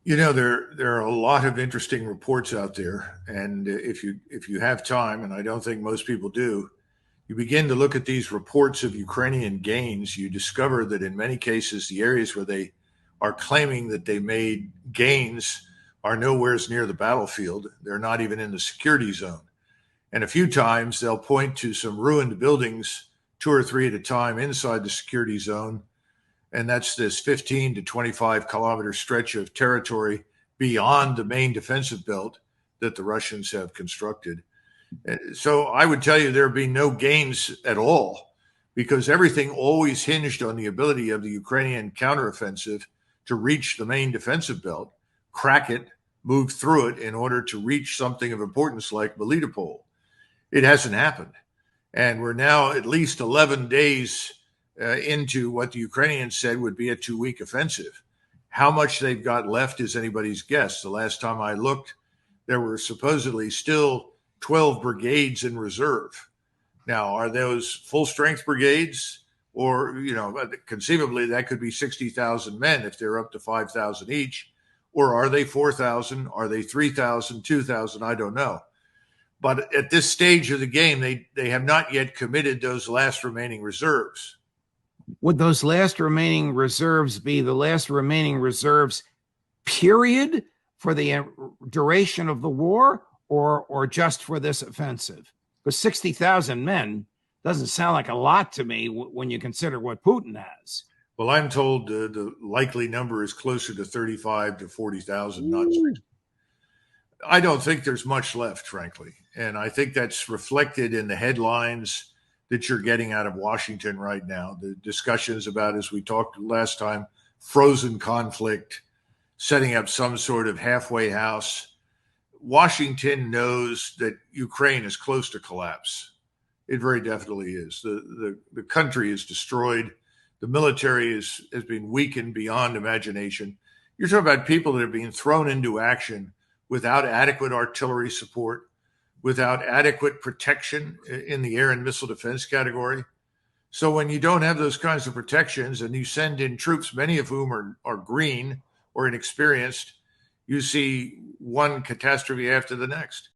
There are a lot of interesting reports out there, and if you have time, and I don't think most people do, you begin to look at these reports of Ukrainian gains. You discover that in many cases, the areas where they are claiming that they made gains are nowhere near the battlefield. They're not even in the security zone. And a few times they'll point to some ruined buildings, two or three at a time inside the security zone, and that's this 15 to 25-kilometer stretch of territory beyond the main defensive belt that the Russians have constructed. So I would tell you there have been no gains at all because everything always hinged on the ability of the Ukrainian counteroffensive to reach the main defensive belt, crack it, move through it in order to reach something of importance like Melitopol. It hasn't happened. And we're now at least 11 days into what the Ukrainians said would be a 2-week offensive. How much they've got left is anybody's guess. The last time I looked, there were supposedly still 12 brigades in reserve. Now, are those full strength brigades? Or, conceivably that could be 60,000 men if they're up to 5,000 each. Or are they 4,000? Are they 3,000, 2,000? I don't know. But at this stage of the game, they have not yet committed those last remaining reserves. Would those last remaining reserves be the last remaining reserves, period, for the duration of the war, or just for this offensive? Because 60,000 men doesn't sound like a lot to me when you consider what Putin has. Well, I'm told the likely number is closer to 35 to 40,000, not 60. I don't think there's much left, frankly. And I think that's reflected in the headlines that you're getting out of Washington right now. The discussions about, as we talked last time, frozen conflict, setting up some sort of halfway house. Washington knows that Ukraine is close to collapse. It very definitely is. The country is destroyed. The military has been weakened beyond imagination. You're talking about people that are being thrown into action without adequate artillery support, without adequate protection in the air and missile defense category. So when you don't have those kinds of protections and you send in troops, many of whom are green or inexperienced, you see one catastrophe after the next.